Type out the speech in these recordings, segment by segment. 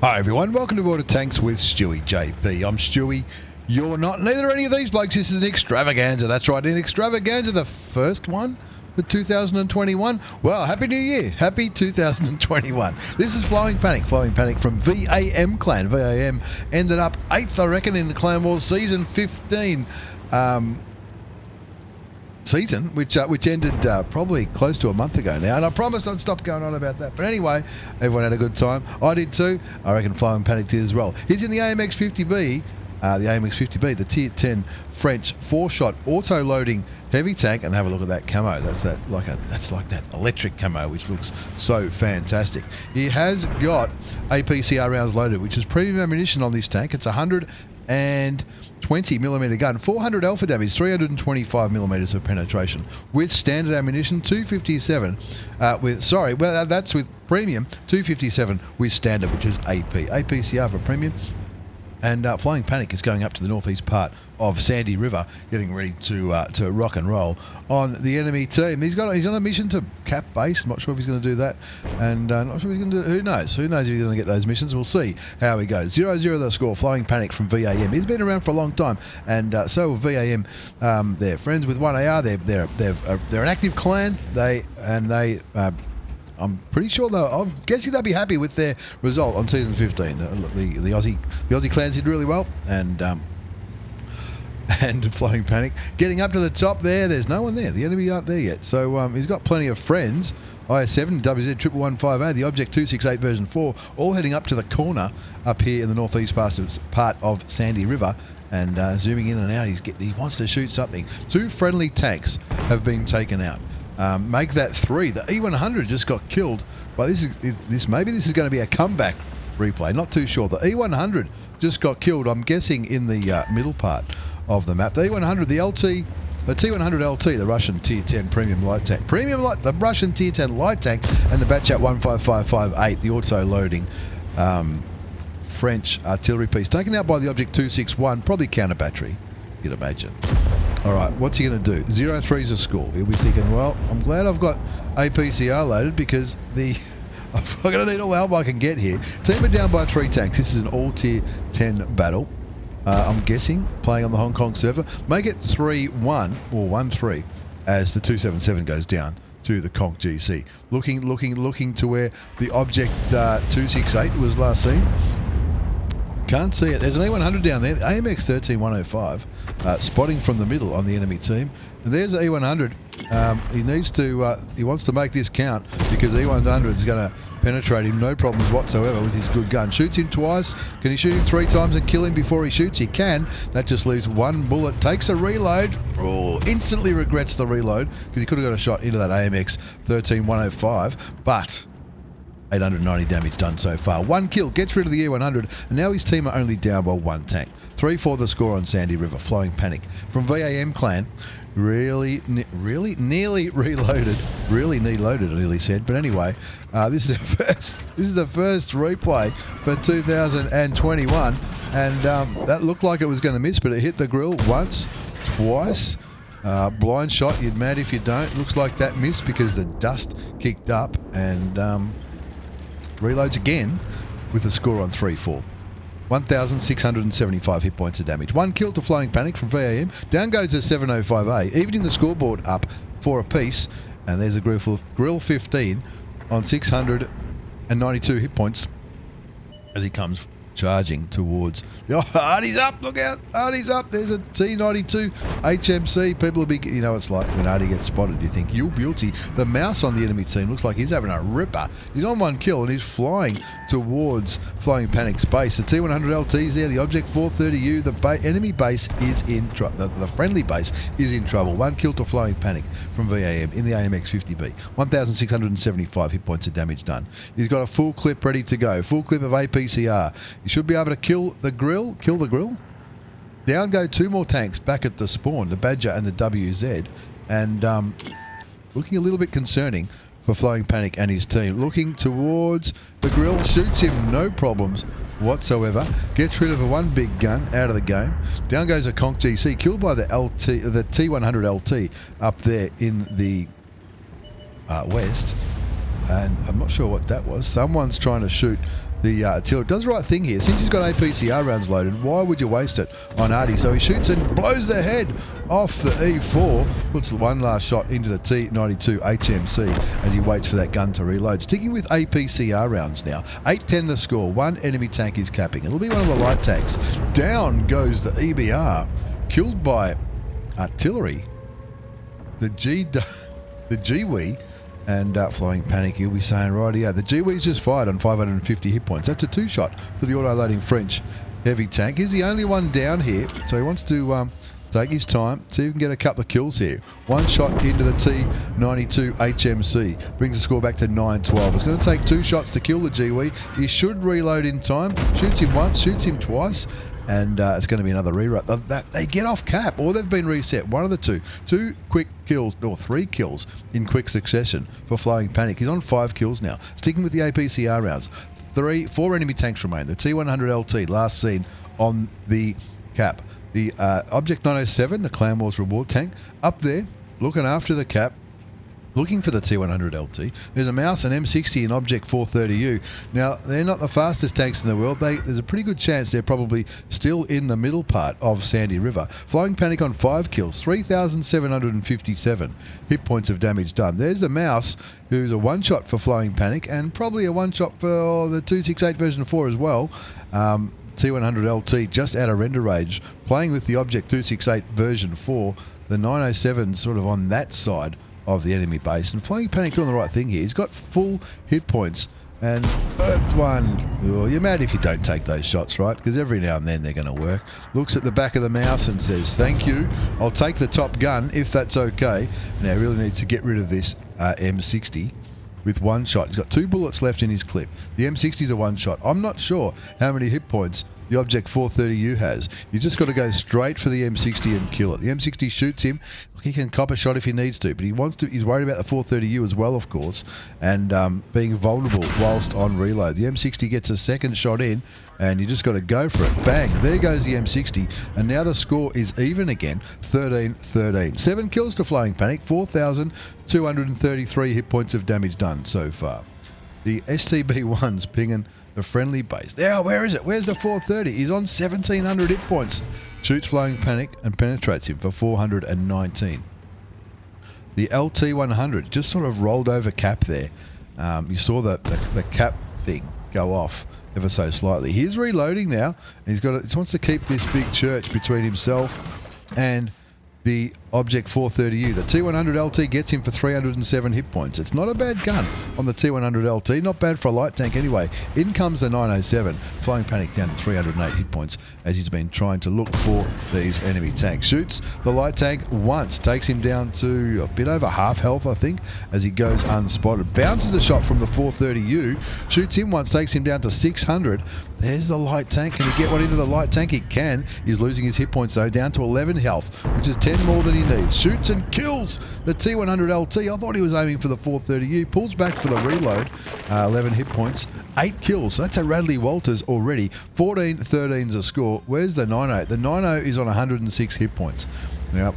Hi everyone, welcome to Water Tanks with stewiejp. I'm Stewie. You're not. Neither are any of these blokes. This is an extravaganza. That's right, an extravaganza, the first one for 2021. Well, Happy New Year. Happy 2021. This is Flowing Panic. Flowing Panic from VAM Clan. VAM ended up 8th, I reckon, in the Clan Wars Season 15. Season, which ended probably close to a month ago now, and I promised I'd stop going on about that. But anyway, everyone had a good time. I did too. I reckon Flowing Panic did as well. He's in the AMX50B, the Tier 10 French 4-shot auto-loading heavy tank, and have a look at that camo. That's like that electric camo, which looks so fantastic. He has got APCR rounds loaded, which is premium ammunition on this tank. It's 120mm gun, 400 alpha damage, 325mm of penetration with standard ammunition, 257 that's with premium, 257 with standard, which is APCR for premium. And Flowing Panic is going up to the northeast part of Sandy River, getting ready to rock and roll on the enemy team. He's on a mission to cap base. I'm not sure if he's going to do that, and not sure if he's going to do. Who knows? Who knows if he's going to get those missions? We'll see how he goes. 0-0 the score. Flowing Panic from VAM. He's been around for a long time, and so VAM. They're friends with 1AR. They're an active clan. I'm pretty sure I'm guessing they'll be happy with their result on season 15. The Aussie clans did really well, and Flowing Panic getting up to the top there. There's no one there. The enemy aren't there yet, so he's got plenty of friends. IS7, WZ1115A, the Object 268 version 4, all heading up to the corner up here in the northeast part of Sandy River. And zooming in and out, he wants to shoot something. 2 friendly tanks have been taken out. Make that 3. The E100 just got killed. But maybe this is going to be a comeback replay. Not too sure. The E100 just got killed. I'm guessing in the middle part of the map. The E100, the T100 LT, the Russian Tier 10 premium light tank. The Russian Tier 10 light tank, and the Batchat 15558, the auto-loading French artillery piece, taken out by the Object 261, probably counter battery, you'd imagine. All right, what's he going to do? 0-3's a score. He'll be thinking, well, I'm glad I've got APCR loaded because I'm going to need all the help I can get here. Team are down by 3 tanks. This is an all-tier 10 battle. I'm guessing playing on the Hong Kong server. Make it 3-1 or 1-3 as the 277 goes down to the Conch GC. Looking to where the Object 268 was last seen. Can't see it. There's an E100 down there. The AMX13105 spotting from the middle on the enemy team. And there's the E100. He wants to make this count because the E100 is going to penetrate him, no problems whatsoever with his good gun. Shoots him twice. Can he shoot him 3 times and kill him before he shoots? He can. That just leaves 1 bullet. Takes a reload. Oh, instantly regrets the reload because he could have got a shot into that AMX13105, but 890 damage done so far. 1 kill, gets rid of the E100, and now his team are only down by 1 tank. 3-4 the score on Sandy River. Flowing Panic from VAM Clan. Really nearly reloaded. Really need loaded, I nearly said. But anyway, this is the first replay for 2021, and that looked like it was going to miss, but it hit the grill once, twice. Blind shot, you'd mad if you don't. Looks like that missed because the dust kicked up, and reloads again with a score on 3-4. 1,675 hit points of damage. 1 kill to Flowing Panic from VAM. Down goes the 705A, evening the scoreboard up 4 apiece. And there's a grill 15 on 692 hit points as he comes charging towards. Oh, Artie's up! Look out! Artie's up! There's a T92 HMC. People will be, you know, it's like when Artie gets spotted, you think, you beauty. The mouse on the enemy team looks like he's having a ripper. He's on 1 kill and he's flying towards Flowing Panic's base. The T100 LT's there. The Object 430U. The enemy base is in trouble. The friendly base is in trouble. 1 kill to Flowing Panic from VAM in the AMX50B. 1,675 hit points of damage done. He's got a full clip ready to go. Full clip of APCR. You should be able to kill the grill. Down go 2 more tanks back at the spawn, the Badger and the WZ. And looking a little bit concerning for Flowing Panic and his team. Looking towards the grill, shoots him, no problems whatsoever. Gets rid of a 1 big gun out of the game. Down goes a Conch GC, killed by the T100 LT up there in the west. And I'm not sure what that was. Someone's trying to shoot the artillery. Does the right thing here. Since he's got APCR rounds loaded, why would you waste it on Artie? So he shoots and blows their head off the E4, puts one last shot into the T92 HMC as he waits for that gun to reload. Sticking with APCR rounds now. 8-10 the score. One enemy tank is capping. It'll be one of the light tanks. Down goes the EBR, killed by artillery. The GWE and Flying Panic, he'll be saying, right, yeah, the GWE's just fired on 550 hit points. That's a 2-shot for the auto-loading French heavy tank. He's the only one down here, so he wants to take his time, see if he can get a couple of kills here. One shot into the T92 HMC, brings the score back to 9-12. It's going to take 2 shots to kill the GWE. He should reload in time. Shoots him once, shoots him twice, and it's going to be another rerun. They get off cap, or they've been reset. One of the two. 2 quick kills, or 3 kills in quick succession for Flying Panic. He's on 5 kills now. Sticking with the APCR rounds. 4 enemy tanks remain. The T100LT, last seen on the cap. The Object 907, the Clan Wars reward tank, up there, looking after the cap, looking for the T100LT. There's a mouse, an M60, and Object 430U. Now, they're not the fastest tanks in the world. There's a pretty good chance they're probably still in the middle part of Sandy River. Flying Panic on 5 kills, 3,757 hit points of damage done. There's the mouse, who's a 1-shot for Flying Panic, and probably a 1-shot for the 268 version 4 as well. T100LT just out of render range, playing with the Object 268 version 4. The 907's sort of on that side of the enemy base, and Flying Panic doing the right thing here. He's got full hit points, and first one, oh, you're mad if you don't take those shots, right? Because every now and then they're going to work. Looks at the back of the mouse and says, thank you, I'll take the top gun if that's okay. Now he really needs to get rid of this M60 with 1 shot. He's got 2 bullets left in his clip. The M60's a 1-shot. I'm not sure how many hit points the Object 430U has. You've just got to go straight for the M60 and kill it. The M60 shoots him. He can cop a shot if he needs to, but he's worried about the 430U as well, of course, and being vulnerable whilst on reload. The M60 gets a 2nd shot in, and you just got to go for it. Bang, there goes the M60, and now the score is even again, 13-13. 7 kills to Flying Panic, 4,233 hit points of damage done so far. The STB-1's pinging the friendly base. Now, where is it? Where's the 430? He's on 1,700 hit points. Shoots Flying Panic and penetrates him for 419. The LT100 just sort of rolled over cap there. You saw the cap thing go off ever so slightly. He's reloading now. And he wants to keep this big church between himself and the Object 430U. The T100LT gets him for 307 hit points. It's not a bad gun on the T100LT. Not bad for a light tank anyway. In comes the 907. Flying Panic down to 308 hit points as he's been trying to look for these enemy tanks. Shoots the light tank once. Takes him down to a bit over half health, I think, as he goes unspotted. Bounces a shot from the 430U. Shoots him once. Takes him down to 600. There's the light tank. Can he get one into the light tank? He can. He's losing his hit points though, down to 11 health, which is 10 more than he needs. Shoots and kills the T100LT. I thought he was aiming for the 430U. Pulls back for the reload. 11 hit points. 8 kills. So that's a Radley Walters already. 14-13's a score. Where's the 90? The 90 is on 106 hit points. Now,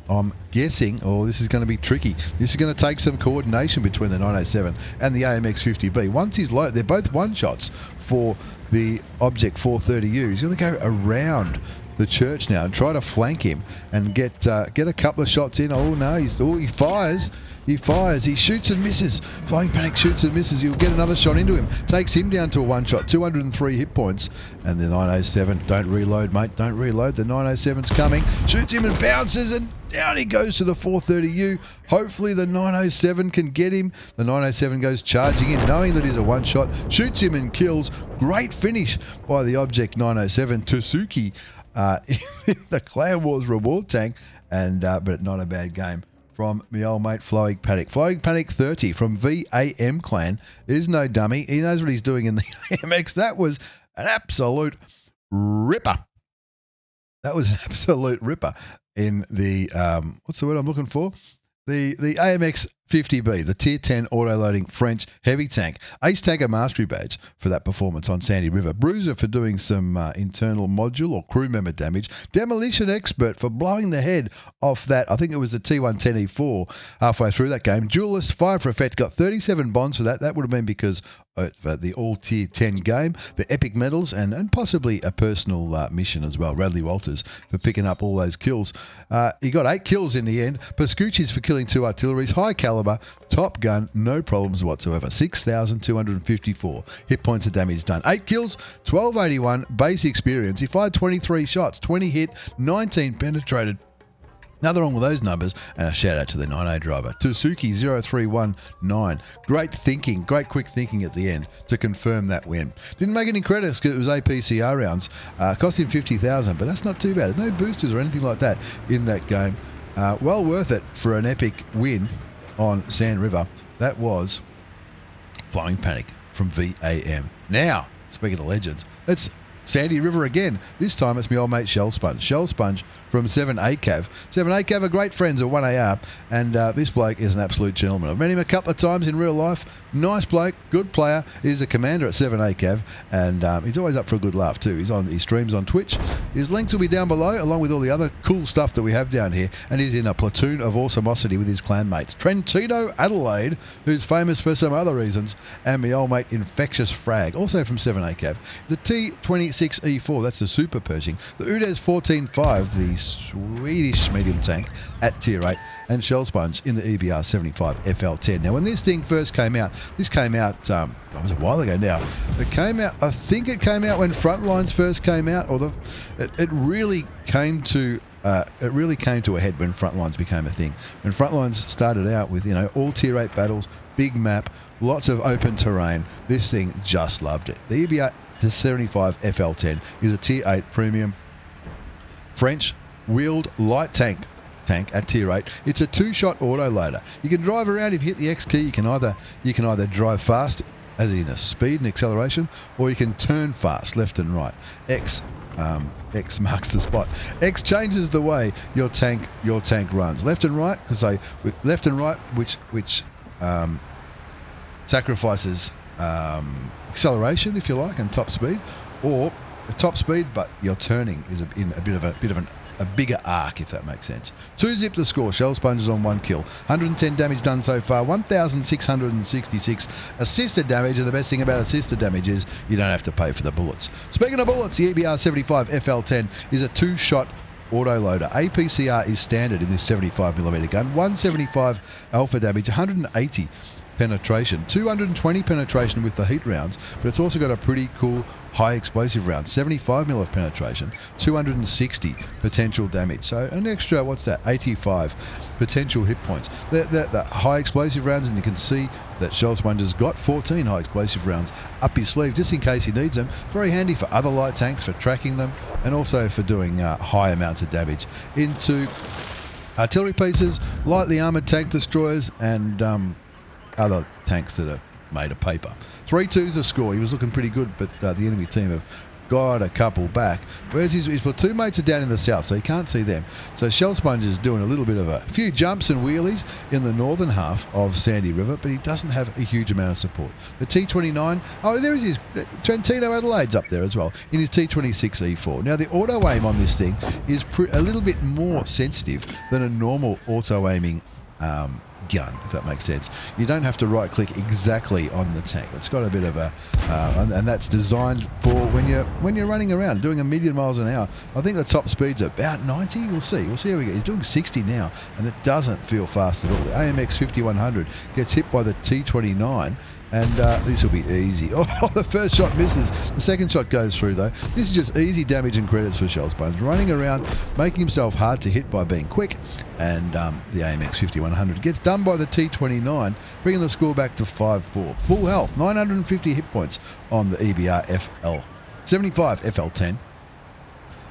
I'm guessing, this is going to be tricky. This is going to take some coordination between the 907 and the AMX50B. Once he's low, they're both 1-shots for the Object 430U. He's going to go around the church now and try to flank him and get a couple of shots in. Oh no, he fires. He fires. He shoots and misses. Flying Panic shoots and misses. He'll get another shot into him. Takes him down to a 1-shot. 203 hit points. And the 907, don't reload, mate. Don't reload. The 907's coming. Shoots him and bounces, and down he goes to the 430U. Hopefully the 907 can get him. The 907 goes charging in, knowing that he's a 1-shot. Shoots him and kills. Great finish by the Object 907. Tsuki the Clan Wars reward tank, and but not a bad game from my old mate Flying Panic. Flying Panic 30 from VAM Clan is no dummy. He knows what he's doing in the AMX. That was an absolute ripper. That was an absolute ripper in the what's the word I'm looking for? The AMX AMX50B, the Tier 10 auto-loading French heavy tank. Ace Tanker Mastery Badge for that performance on Sandy River. Bruiser for doing some internal module or crew member damage. Demolition Expert for blowing the head off that, I think it was the T110E4 halfway through that game. Duelist, Fire for Effect, got 37 bonds for that. That would have been because the all Tier 10 game, the epic medals, and possibly a personal mission as well. Radley Walters for picking up all those kills. He got 8 kills in the end. Pascucci's for killing 2 artilleries. High caliber, top gun, no problems whatsoever. 6,254 hit points of damage done. 8 kills, 1281 base experience. He fired 23 shots, 20 hit, 19 penetrated. Nothing wrong with those numbers, and a shout out to the 9A driver, Tsuki0319. Great thinking, great quick thinking at the end to confirm that win. Didn't make any credits because it was APCR rounds. Cost him 50,000, but that's not too bad. There's no boosters or anything like that in that game. Well worth it for an epic win on Sand River. That was Flying Panic from VAM. Now, speaking of legends, it's Sandy River again. This time it's my old mate Shell Sponge. Shell Sponge from 7ACAV. 7ACAV are great friends of 1AR, and this bloke is an absolute gentleman. I've met him a couple of times in real life. Nice bloke, good player. He's the commander at 7ACAV, and he's always up for a good laugh too. He streams on Twitch. His links will be down below, along with all the other cool stuff that we have down here, and he's in a platoon of awesomosity with his clanmates. Trentino Adelaide, who's famous for some other reasons, and my old mate Infectious Frag, also from 7ACAV. The T26E4, that's the Super Pershing. The UDES 14.5, the Swedish medium tank at Tier 8, and Shell Sponge in the EBR 75 FL10. Now, when this thing first came out, it was a while ago now. It came out, I think it came out when Frontlines first came out, or it really came to a head when Frontlines became a thing. When Frontlines started out with, all Tier 8 battles, big map, lots of open terrain, this thing just loved it. The EBR 75 FL10 is a Tier 8 premium French wheeled light tank at Tier 8. It's a 2-shot auto loader. You can drive around. If you hit the X key, you can either drive fast, as in a speed and acceleration, or you can turn fast, left and right. X marks the spot. X changes the way your tank runs. Left and right, with left and right, which sacrifices acceleration, if you like, and top speed, or top speed, but your turning is in a bit of a bigger arc, if that makes sense. 2-zip the score. Shell Sponges on 1 kill. 110 damage done so far. 1,666 assisted damage, and the best thing about assisted damage is you don't have to pay for the bullets. Speaking of bullets, the EBR 75 FL10 is a 2-shot auto loader. APCR is standard in this 75mm gun. 175 alpha damage, 180 penetration, 220 penetration with the heat rounds, but it's also got a pretty cool high explosive round, 75mm of penetration, 260 potential damage. So an extra, 85 potential hit points. The high explosive rounds, and you can see that Shell Sponge has got 14 high explosive rounds up his sleeve just in case he needs them. Very handy for other light tanks, for tracking them, and also for doing high amounts of damage into artillery pieces, lightly armoured tank destroyers, and other tanks that are made of paper. 3-2's the score. He was looking pretty good, but the enemy team have got a couple back. Whereas his platoon mates are down in the south, so you can't see them. So Shell Sponge is doing a few jumps and wheelies in the northern half of Sandy River, but he doesn't have a huge amount of support. The T29, there is his Trentino Adelaide's up there as well in his T26E4. Now, the auto aim on this thing is a little bit more sensitive than a normal auto aiming gun, if that makes sense. You don't have to right click exactly on the tank. It's got a bit of and that's designed for when you're running around doing 1,000,000 miles an hour. I think the top speed's about 90. We'll see how we get. He's doing 60 now, and it doesn't feel fast at all. The AMX5100 gets hit by the T29, and this will be easy. Oh, the first shot misses. The second shot goes through, though. This is just easy damage and credits for Shell Sponge. Running around, making himself hard to hit by being quick, and the AMX5100 gets done by the T29, bringing the score back to 5-4. Full health, 950 hit points on the EBR FL75 FL10.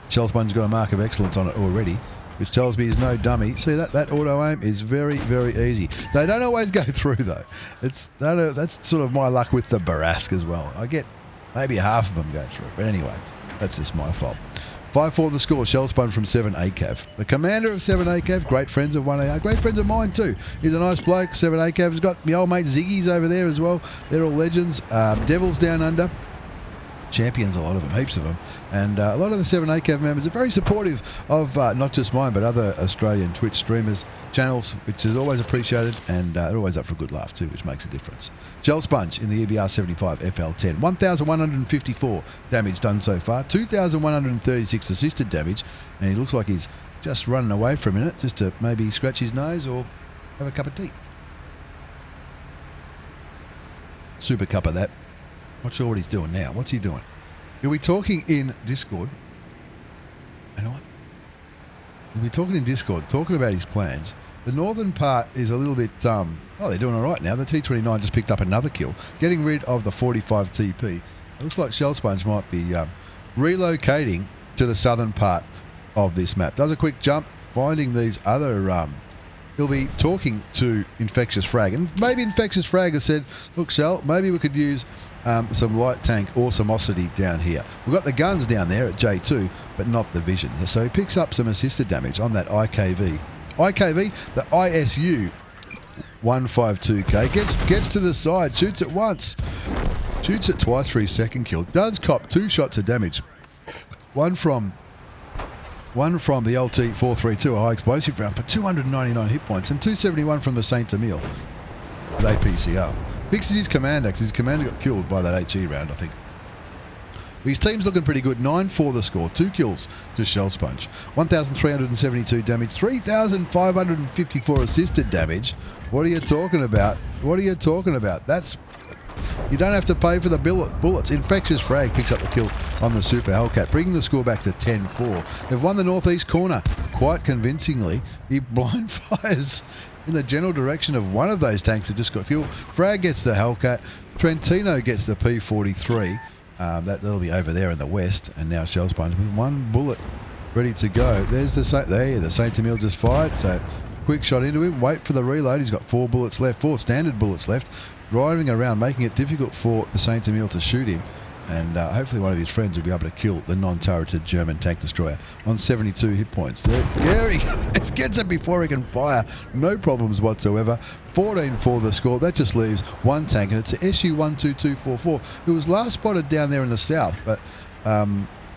Shell Sponge's got a mark of excellence on it already, which tells me he's no dummy. See, that auto aim is very, very easy. They don't always go through, though. That's sort of my luck with the Barask as well. I get maybe half of them go through, but anyway, that's just my fault. 5-4 the score. Shell Sponge from 7ACAV. The commander of 7ACAV, great friends of 1AR, great friends of mine too. He's a nice bloke. 7ACAV's got my old mate Ziggy's over there as well. They're all legends. Devils Down Under. Champions, a lot of them, heaps of them. And a lot of the 7ACAV members are very supportive of not just mine, but other Australian Twitch streamers' channels, which is always appreciated, and they're always up for a good laugh too, which makes a difference. Shell Sponge in the EBR 75 FL10. 1,154 damage done so far. 2,136 assisted damage, and he looks like he's just running away for a minute, just to maybe scratch his nose or have a cup of tea. Super cup of that. Not sure what he's doing now. What's he doing? He'll be talking in Discord. You know what? He'll be talking in Discord, talking about his plans. The northern part is a little bit, oh, they're doing all right now. The T29 just picked up another kill, getting rid of the 45 TP. It looks like Shell Sponge might be relocating to the southern part of this map. Does a quick jump, finding these other... He'll be talking to Infectious Frag. And maybe Infectious Frag has said, look, Shell, maybe we could use... some light tank awesomosity down here. We've got the guns down there at J2, but not the vision. So he picks up some assisted damage on that IKV. IKV, the ISU 152K, gets to the side, shoots it once, shoots it twice for his second kill. Does cop 2 shots of damage. One from the LT-432, a high explosive round, for 299 hit points, and 271 from the Saint Emile with APCR. Fixes his commander, because his commander got killed by that HE round, I think. His team's looking pretty good. 9-4 the score. 2 kills to Shell Sponge. 1,372 damage. 3,554 assisted damage. What are you talking about? What are you talking about? That's... You don't have to pay for the bullets. Infectious Frag picks up the kill on the Super Hellcat, bringing the score back to 10-4. They've won the northeast corner quite convincingly. He blind fires... in the general direction of one of those tanks that just got killed. Frag gets the Hellcat. Trentino gets the P43. That'll be over there in the west. And now Shell Sponge with 1 bullet ready to go. There's the Saint Emile just fired. So quick shot into him. Wait for the reload. He's got 4 bullets left. 4 standard bullets left. Driving around, making it difficult for the Saint Emile to shoot him. And hopefully one of his friends will be able to kill the non-turreted German tank destroyer on 72 hit points. There he gets it before he can fire. No problems whatsoever. 14-4 the score. That just leaves 1 tank, and it's the SU-12244, who was last spotted down there in the south. But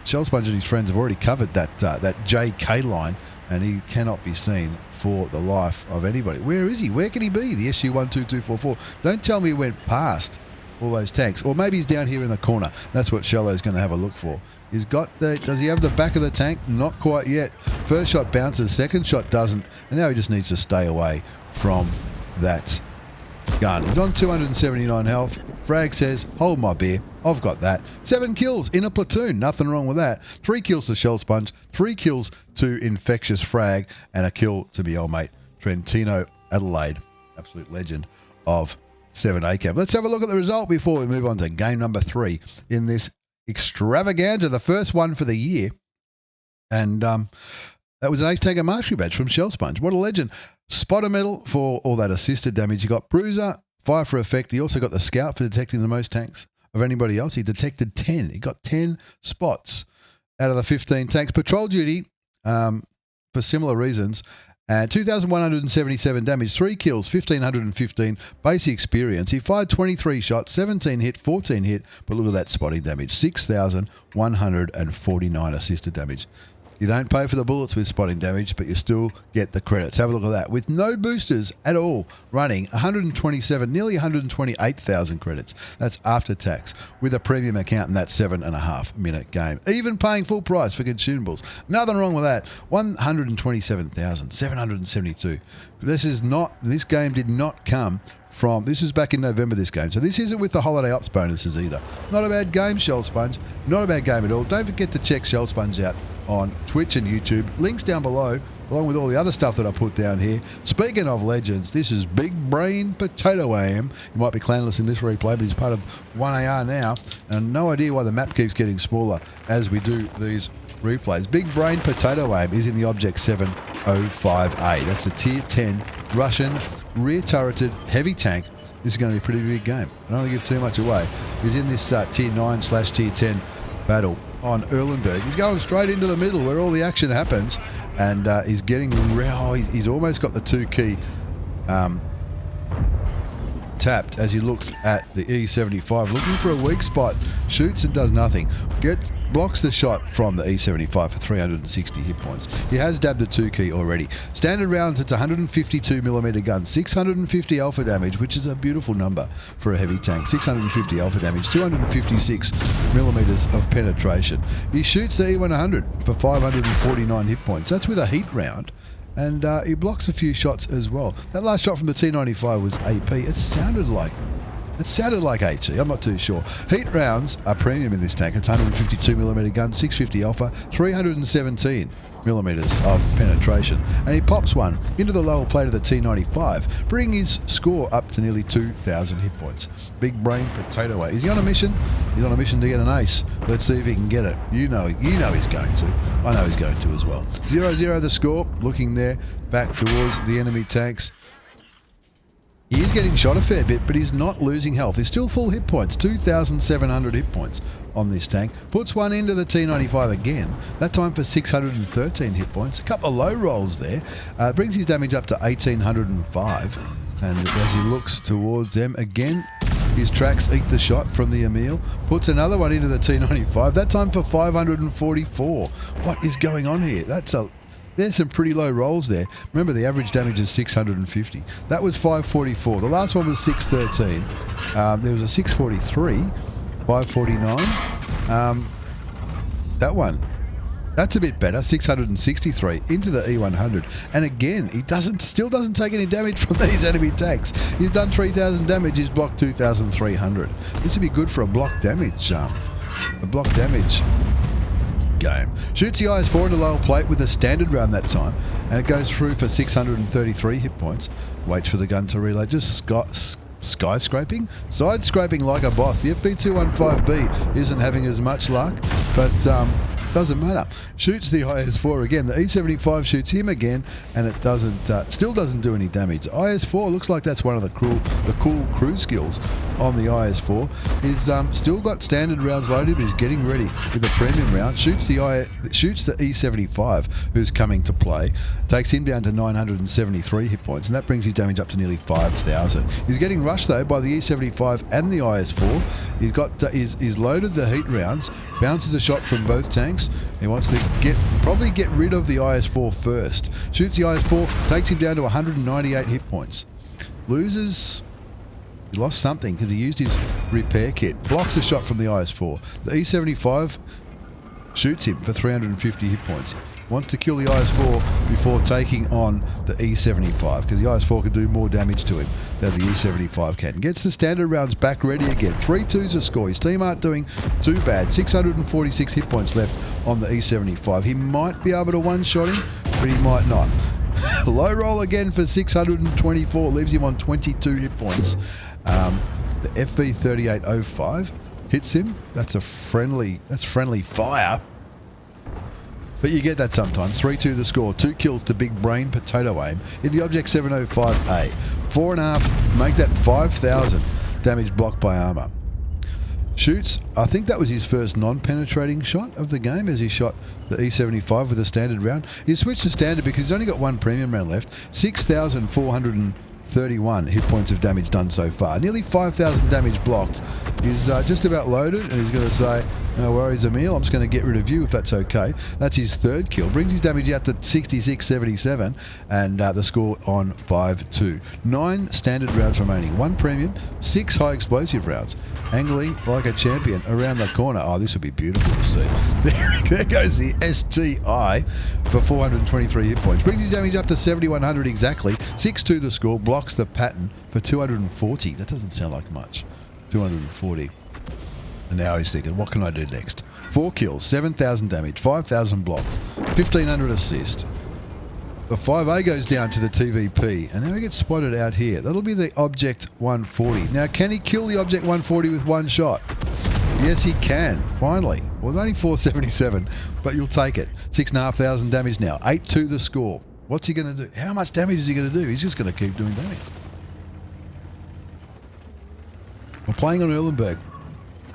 Shell Sponge and his friends have already covered that JK line, and he cannot be seen for the life of anybody. Where is he? Where can he be? The SU-12244. Don't tell me he went past all those tanks, or maybe he's down here in the corner. That's what Shello's going to have a look for. He's got the... Does he have the back of the tank? Not quite yet. First shot bounces, second shot doesn't, and now he just needs to stay away from that gun. He's on 279 health. Frag says, hold my beer, I've got that. 7 kills in a platoon, nothing wrong with that. 3 kills to Shell Sponge, 3 kills to Infectious Frag, and a kill to my old mate Trentino Adelaide, absolute legend of 7ACAV. Let's have a look at the result before we move on to game number 3 in this extravaganza, the first one for the year. And that was an Ace Tanker Mastery Badge from Shell Sponge. What a legend. Spotter medal for all that assisted damage. You got Bruiser, Fire for Effect. He also got the Scout for detecting the most tanks of anybody else. He detected 10. He got 10 spots out of the 15 tanks. Patrol duty for similar reasons. 2,177 damage, 3 kills, 1,515 basic experience. He fired 23 shots, 17 hit, 14 hit, but look at that spotting damage, 6,149 assisted damage. You don't pay for the bullets with spotting damage, but you still get the credits. Have a look at that. With no boosters at all running, 127, nearly 128,000 credits. That's after tax. With a premium account in that 7.5 minute game. Even paying full price for consumables. Nothing wrong with that. 127,772. This game did not come from, this is back in November, this game. So this isn't with the holiday ops bonuses either. Not a bad game, Shell Sponge. Not a bad game at all. Don't forget to check Shell Sponge out on Twitch and YouTube. Links down below, along with all the other stuff that I put down here. Speaking of legends, this is BigBrainPotatoAim. You might be clanless in this replay, but he's part of 1AR now. And no idea why the map keeps getting smaller as we do these replays. BigBrainPotatoAim is in the Object 705A. That's the Tier 10 Russian rear turreted heavy tank. This is going to be a pretty big game. I don't want to give too much away. He's in this Tier 9/Tier 10 battle on Erlenberg. He's going straight into the middle where all the action happens, and he's getting... he's almost got the 2 key tapped as he looks at the E75, looking for a weak spot. Shoots and does nothing. Blocks the shot from the E75 for 360 hit points. He has dabbed the 2 key already. Standard rounds, it's 152mm gun, 650 alpha damage, which is a beautiful number for a heavy tank. 650 alpha damage, 256mm of penetration. He shoots the E100 for 549 hit points. That's with a heat round. And he blocks a few shots as well. That last shot from the T95 was AP. It sounded like HE. I'm not too sure. Heat rounds are premium in this tank. It's 152mm gun, 650 alpha, 317mm of penetration. And he pops one into the lower plate of the T95, bringing his score up to nearly 2,000 hit points. BigBrainPotatoAim. Is he on a mission? He's on a mission to get an ace. Let's see if he can get it. You know he's going to. I know he's going to as well. 0-0 the score. Looking there, back towards the enemy tanks. He is getting shot a fair bit, but he's not losing health. He's still full hit points, 2,700 hit points on this tank. Puts one into the T95 again, that time for 613 hit points. A couple of low rolls there. Brings his damage up to 1,805. And as he looks towards them again, his tracks eat the shot from the Emil. Puts another one into the T95, that time for 544. What is going on here? There's some pretty low rolls there. Remember, the average damage is 650. That was 544. The last one was 613. There was a 643, 549. That one, that's a bit better. 663 into the E100. And again, he still doesn't take any damage from these enemy tanks. He's done 3,000 damage. He's blocked 2,300. This would be good for a block damage. Game. Shoots the IS-4 in the lower plate with a standard round that time, and it goes through for 633 hit points. Waits for the gun to reload. Just skyscraping? Side-scraping like a boss. The FL10 isn't having as much luck, but doesn't matter. Shoots the IS-4 again. The E75 shoots him again, and it still doesn't do any damage. IS-4 looks like that's one of the cool crew skills on the IS-4. He's still got standard rounds loaded, but he's getting ready with a premium round. Shoots the E75, who's coming to play. Takes him down to 973 hit points, and that brings his damage up to nearly 5,000. He's getting rushed though by the E75 and the IS-4. He's loaded the heat rounds, bounces a shot from both tanks. He wants to probably get rid of the IS-4 first. Shoots the IS-4, takes him down to 198 hit points. He lost something because he used his repair kit. Blocks a shot from the IS-4. The E75 shoots him for 350 hit points. Wants to kill the IS-4 before taking on the E75, because the IS-4 can do more damage to him than the E75 can. Gets the standard rounds back ready again. 3-2's a score. His team aren't doing too bad. 646 hit points left on the E75. He might be able to one-shot him, but he might not. Low roll again for 624. Leaves him on 22 hit points. The FV3805 hits him. That's friendly fire. But you get that sometimes. 3-2 the score. 2 kills to BigBrainPotatoAim in the Object 705A. 4.5, make that 5,000 damage blocked by armor. Shoots, I think that was his first non-penetrating shot of the game as he shot the E75 with a standard round. He switched to standard because he's only got one premium round left. 6,431 hit points of damage done so far. Nearly 5,000 damage blocked. He's just about loaded, and he's going to say, no worries, Emil, I'm just going to get rid of you if that's okay. That's his third kill. Brings his damage out to 6677, and the score on 5-2. 9 standard rounds remaining. 1 premium, 6 high explosive rounds. Angling like a champion around the corner. Oh, this would be beautiful to see. There goes the STI for 423 hit points. Brings his damage up to 7,100 exactly. 6-2 the score. Blocks the pattern for 240. That doesn't sound like much. 240. And now he's thinking, what can I do next? 4 kills, 7,000 damage, 5,000 blocked, 1,500 assist. The 5A goes down to the TVP, and now he gets spotted out here. That'll be the Object 140. Now, can he kill the Object 140 with one shot? Yes, he can, finally. Well, it's only 477, but you'll take it. 6,500 damage now, 8-2 the score. What's he going to do? How much damage is he going to do? He's just going to keep doing damage. We're playing on Erlenberg.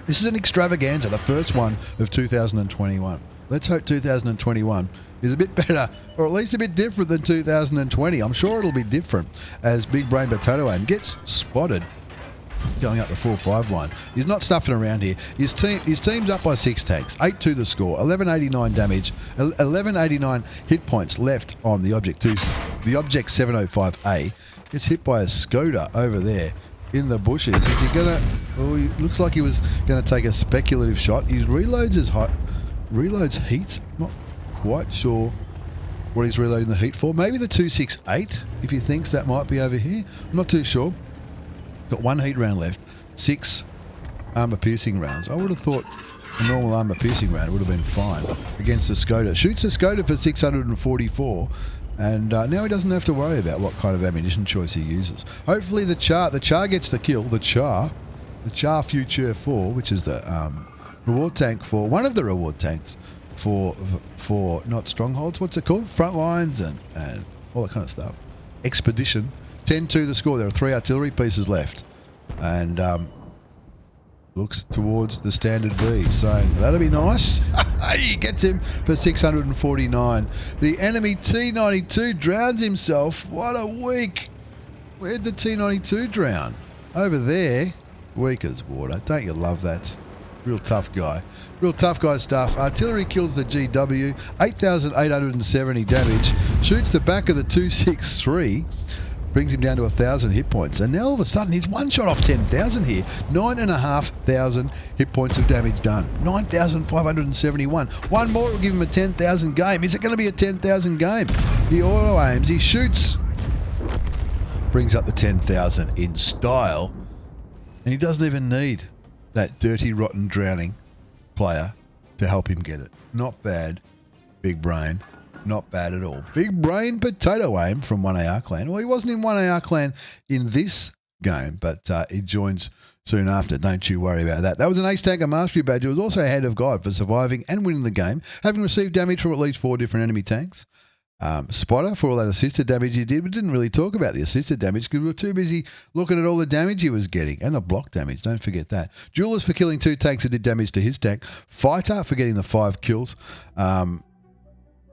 This is an extravaganza, the first one of 2021. Let's hope 2021 is a bit better, or at least a bit different than 2020. I'm sure it'll be different as BigBrainPotatoAim gets spotted going up the 4-5 line. He's not stuffing around here. His team's up by 6 tanks. 8-2 the score. 1189 damage. 1189 hit points left on the Object 705A. Gets hit by a Skoda over there in the bushes. Is he gonna? Oh, he looks like he was gonna take a speculative shot. He reloads his hot. Reloads heat. Not quite sure what he's reloading the heat for. Maybe the 268 if he thinks that might be over here. I'm not too sure. Got 1 heat round left, 6 armor piercing rounds. I would have thought a normal armor piercing round would have been fine against the Skoda. Shoots the Skoda for 644, and now he doesn't have to worry about what kind of ammunition choice he uses. Hopefully the Char gets the kill. The Char Future 4, which is the reward tank for one of the reward tanks for not strongholds. What's it called? Front lines and all that kind of stuff. Expedition. 10-2 the score. There are 3 artillery pieces left. And looks towards the standard B, saying, that'll be nice. He gets him for 649. The enemy T92 drowns himself. What a week. Where'd the T92 drown? Over there. Weak as water. Don't you love that? Real tough guy. Real tough guy stuff. Artillery kills the GW. 8,870 damage. Shoots the back of the 263. Brings him down to 1,000 hit points. And now all of a sudden he's one shot off 10,000 here. 9,500 hit points of damage done. 9,571. One more will give him a 10,000 game. Is it going to be a 10,000 game? He auto aims. He shoots. Brings up the 10,000 in style. And he doesn't even need that dirty, rotten, drowning player to help him get it. Not bad, Big Brain. Not bad at all. BigBrainPotatoAim from 1AR Clan. Well, he wasn't in 1AR Clan in this game, but he joins soon after. Don't you worry about that. That was an Ace Tanker Mastery Badge. It was also a Hand of God for surviving and winning the game, having received damage from at least 4 different enemy tanks. Spotter for all that assisted damage he did. We didn't really talk about the assisted damage because we were too busy looking at all the damage he was getting and the block damage. Don't forget that. Jewelers for killing 2 tanks that did damage to his tank. Fighter for getting the 5 kills.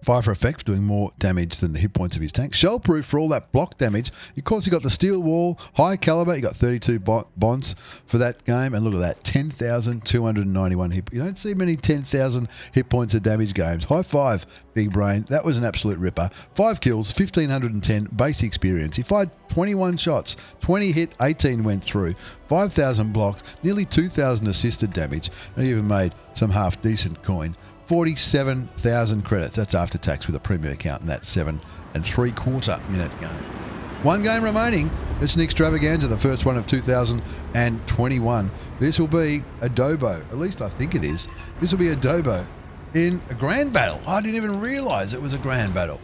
Fire for effect for doing more damage than the hit points of his tank. Shellproof for all that block damage. Of course, you got the steel wall, high caliber. You got 32 bonds for that game. And look at that, 10,291 hit. You don't see many 10,000 hit points of damage games. High five, Big Brain. That was an absolute ripper. 5 kills, 1,510 base experience. He fired 21 shots, 20 hit, 18 went through, 5,000 blocks, nearly 2,000 assisted damage. And he even made some half decent coin. 47,000 credits. That's after tax with a premium account in that 7 3/4 minute game. 1 game remaining. It's an extravaganza, the first one of 2021. This will be Adobo. At least I think it is. This will be Adobo in a grand battle. I didn't even realise it was a grand battle.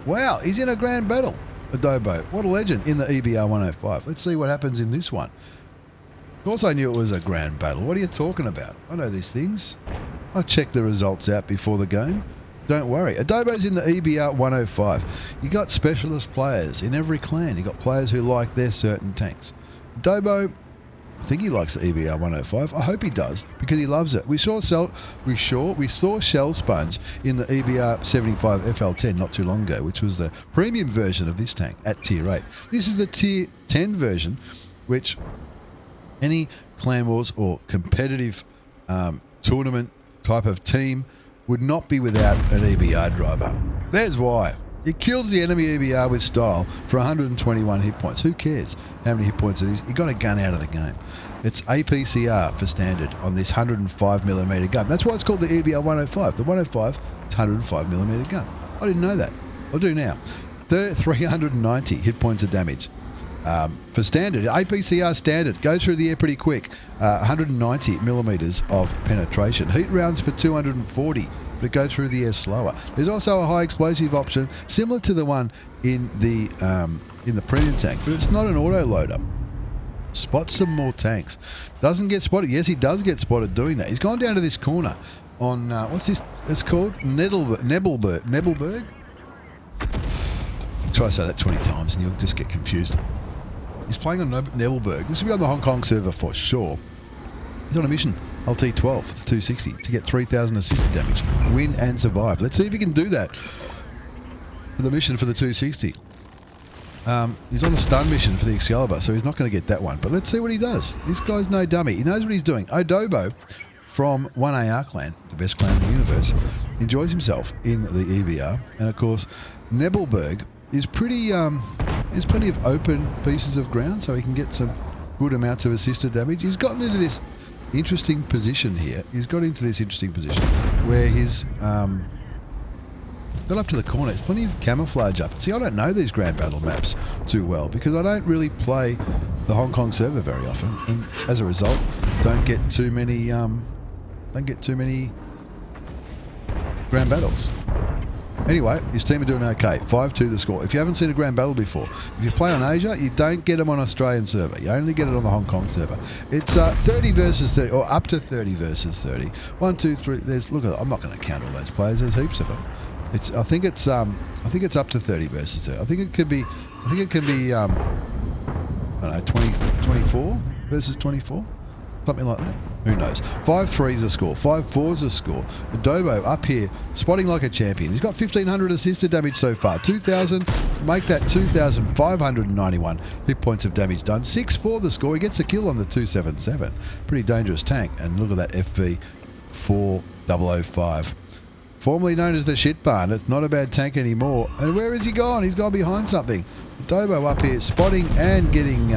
Wow, he's in a grand battle. Adobo. What a legend in the EBR 105. Let's see what happens in this one. Of course I knew it was a grand battle. What are you talking about? I know these things. I checked the results out before the game. Don't worry. Adobo's in the EBR 105. You got specialist players in every clan. You got players who like their certain tanks. Adobo, I think he likes the EBR 105. I hope he does because he loves it. We saw Shell Sponge in the EBR 75 FL10 not too long ago, which was the premium version of this tank at tier 8. This is the tier 10 version, which any clan wars or competitive tournament type of team would not be without an EBR driver. There's why. It kills the enemy EBR with style for 121 hit points. Who cares how many hit points it is? You got a gun out of the game. It's APCR for standard on this 105mm gun. That's why it's called the EBR 105. The 105 is 105mm gun. I didn't know that. I do now. 390 hit points of damage. For standard, APCR standard, go through the air pretty quick. 190 millimeters of penetration. Heat rounds for 240, but go through the air slower. There's also a high explosive option, similar to the one in the premium tank, but it's not an auto loader. Spot some more tanks. Doesn't get spotted. Yes, he does get spotted doing that. He's gone down to this corner on what's this? It's called Nebelberg. Try to say that 20 times and you'll just get confused. He's playing on Nebelberg. This will be on the Hong Kong server for sure. He's on a mission LT12 for the 260 to get 3,000 assisted damage. Win and survive. Let's see if he can do that for the mission for the 260. He's on a stun mission for the Excalibur, so he's not going to get that one. But let's see what he does. This guy's no dummy. He knows what he's doing. Odobo from 1AR clan, the best clan in the universe, enjoys himself in the EBR. And of course, Nebelberg is pretty, there's plenty of open pieces of ground, so he can get some good amounts of assisted damage. He's gotten into this interesting position here. He's got into this interesting position where he's got up to the corner. There's plenty of camouflage up. See, I don't know these Grand Battle maps too well because I don't really play the Hong Kong server very often, and as a result, don't get too many Grand Battles. Anyway, his team are doing okay. 5-2 the score. If you haven't seen a Grand Battle before, if you play on Asia, you don't get them on Australian server. You only get it on the Hong Kong server. It's 30 versus 30, or up to 30 versus 30. 1, 2, 3. There's look. I'm not going to count all those players. There's heaps of them. I think it's up to 30 versus 30. I think it can be. I don't know, 24 versus 24, something like that. Who knows? 5-3 is a score. 5-4 is a score. Adobo up here, spotting like a champion. He's got 1,500 assisted damage so far. 2,000, make that 2,591 hit points of damage done. 6-4 the score. He gets a kill on the 277. Pretty dangerous tank. And look at that FV4005. Formerly known as the shit barn. It's not a bad tank anymore. And where has he gone? He's gone behind something. Adobo up here, spotting and getting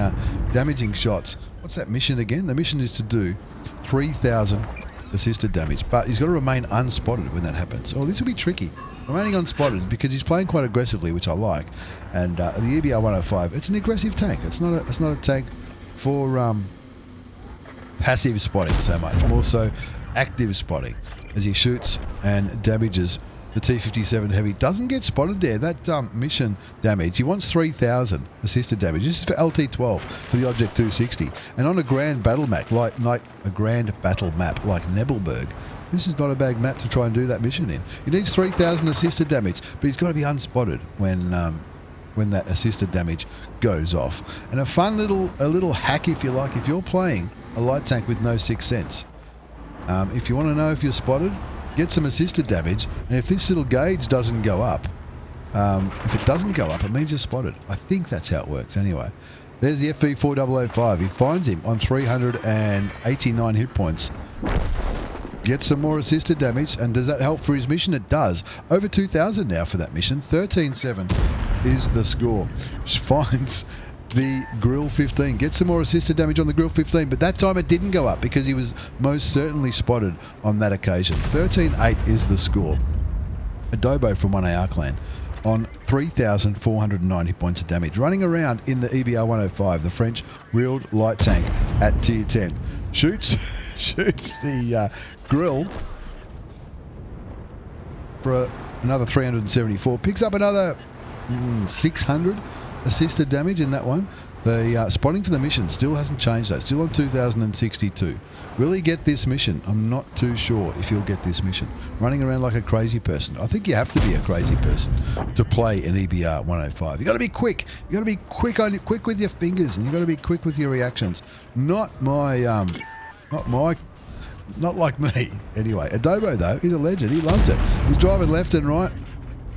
damaging shots. What's that mission again? The mission is to do 3,000 assisted damage, but he's got to remain unspotted when that happens. Oh, this will be tricky. Remaining unspotted because he's playing quite aggressively, which I like. And the EBR 105, it's an aggressive tank. It's not a tank for passive spotting so much, more so active spotting as he shoots and damages the T-57 Heavy. Doesn't get spotted there. That mission damage, he wants 3,000 assisted damage. This is for LT12 for the Object 260. And on a grand battle map like Nebelberg, this is not a bad map to try and do that mission in. He needs 3,000 assisted damage, but he's got to be unspotted when that assisted damage goes off. And a fun little hack, if you like, if you're playing a light tank with no sixth sense. If you want to know if you're spotted, get some assisted damage, and if this little gauge doesn't go up, if it doesn't go up, it means you're spotted. I think that's how it works anyway. There's the FV4005. He finds him on 389 hit points. Gets some more assisted damage, and does that help for his mission? It does. Over 2,000 now for that mission. 13-7 is the score. Finds the Grill 15. Gets some more assisted damage on the Grill 15, but that time it didn't go up because he was most certainly spotted on that occasion. 13-8 is the score. Adobo from 1AR clan on 3,490 points of damage. Running around in the EBR 105, the French wheeled light tank at tier 10. Shoots the Grill for another 374. Picks up another 600 assisted damage in that one. The spotting for the mission still hasn't changed though. Still on 2,062. Will he get this mission? I'm not too sure if he'll get this mission. Running around like a crazy person. I think you have to be a crazy person to play an EBR 105. You got to be quick. You got to be quick with your fingers, and you got to be quick with your reactions. Not like me. Anyway, Adobo though, he's a legend. He loves it. He's driving left and right.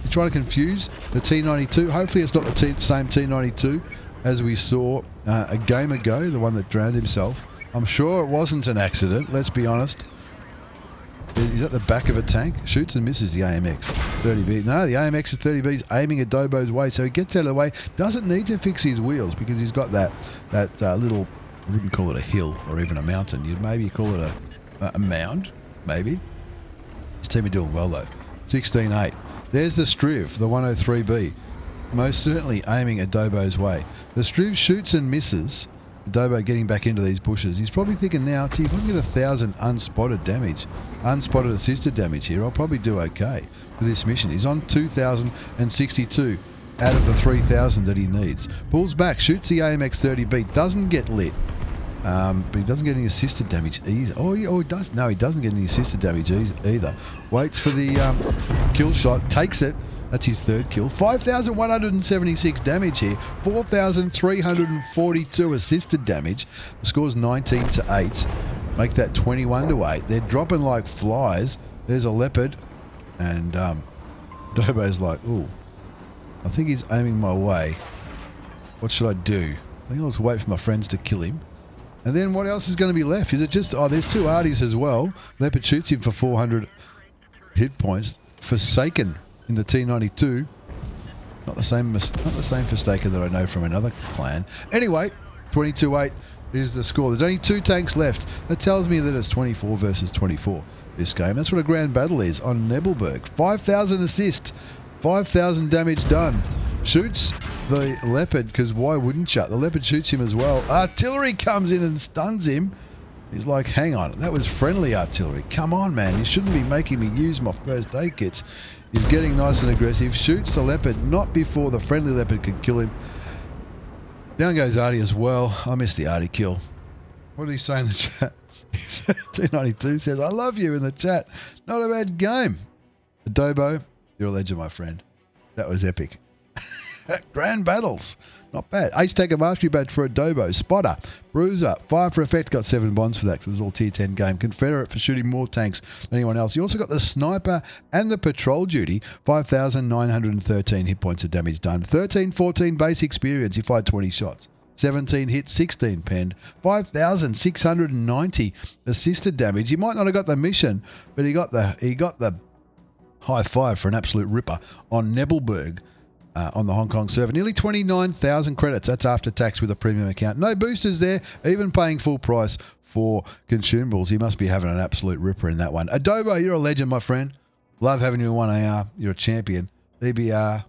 He's trying to confuse the T92. Hopefully it's not the same T92 as we saw a game ago, the one that drowned himself. I'm sure it wasn't an accident, let's be honest. He's at the back of a tank, shoots and misses the AMX50B. No, the AMX50B is aiming at Adobo's way, so he gets out of the way. Doesn't need to fix his wheels because he's got that little, I wouldn't call it a hill or even a mountain. You'd maybe call it a mound, maybe. His team are doing well though. 16-8. There's the Striv, the 103B, most certainly aiming at Adobo's way. The Striv shoots and misses. Adobo getting back into these bushes. He's probably thinking now, gee, if I can get 1,000 unspotted assisted damage here, I'll probably do okay for this mission. He's on 2,062 out of the 3,000 that he needs. Pulls back, shoots the AMX30B, doesn't get lit. But he doesn't get any assisted damage either. Oh, he does. No, he doesn't get any assisted damage either. Waits for the kill shot, takes it. That's his third kill. 5,176 damage here. 4,342 assisted damage. The score's 19-8. make that 21 to 8. They're dropping like flies. There's a leopard, and Dobo's like, ooh, I think he's aiming my way. What should I do? I think I'll just wait for my friends to kill him. And then what else is going to be left? Is it just... Oh, there's two arties as well. Leopard shoots him for 400 hit points. Forsaken in the T92. Not the same Forsaken that I know from another clan. Anyway, 22-8 is the score. There's only 2 tanks left. That tells me that it's 24 versus 24 this game. That's what a grand battle is on Nebelberg. 5,000 assist. 5,000 damage done. Shoots the leopard, because why wouldn't you? The leopard shoots him as well. Artillery comes in and stuns him. He's like, hang on, that was friendly artillery. Come on, man, you shouldn't be making me use my first aid kits. He's getting nice and aggressive. Shoots the leopard, not before the friendly leopard can kill him. Down goes Artie as well. I missed the Artie kill. What did he say in the chat? T92 says, I love you in the chat. Not a bad game. Adobo, you're a legend, my friend. That was epic. Grand battles. Not bad. Ace Taker Mastery Badge for Adobo. Spotter. Bruiser. Fire for Effect. Got 7 bonds for that because it was all tier 10 game. Confederate for shooting more tanks than anyone else. You also got the Sniper and the Patrol Duty. 5,913 hit points of damage done. 1314 base experience. You fired 20 shots. 17 hit, 16 penned. 5,690 assisted damage. He might not have got the mission, but he got the high five for an absolute ripper on Nebelberg. On the Hong Kong server. Nearly 29,000 credits. That's after tax with a premium account. No boosters there, even paying full price for consumables. You must be having an absolute ripper in that one. Adobo, you're a legend, my friend. Love having you in 1AR. You're a champion. EBR,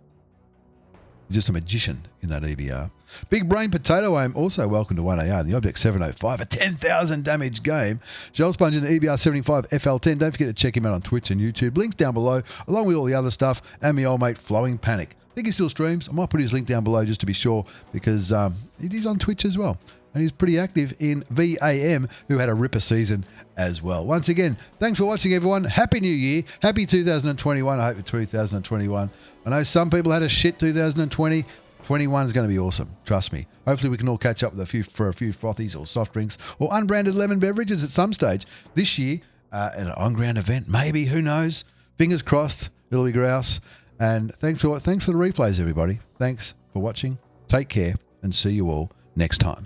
he's just a magician in that EBR. BigBrainPotatoAim, also welcome to 1AR. The Object 705, a 10,000 damage game. Shell Sponge in the EBR 75 FL10. Don't forget to check him out on Twitch and YouTube. Links down below, along with all the other stuff. And my old mate, Flowing Panic. I think he still streams. I might put his link down below just to be sure, because he's on Twitch as well. And he's pretty active in VAM, who had a ripper season as well. Once again, thanks for watching, everyone. Happy New Year. Happy 2021. I hope 2021. I know some people had a shit 2020. 21 is going to be awesome. Trust me. Hopefully we can all catch up with a few frothies or soft drinks or unbranded lemon beverages at some stage this year. An on-ground event, maybe. Who knows? Fingers crossed. It'll be grouse. And thanks for the replays, everybody. Thanks for watching. Take care and see you all next time.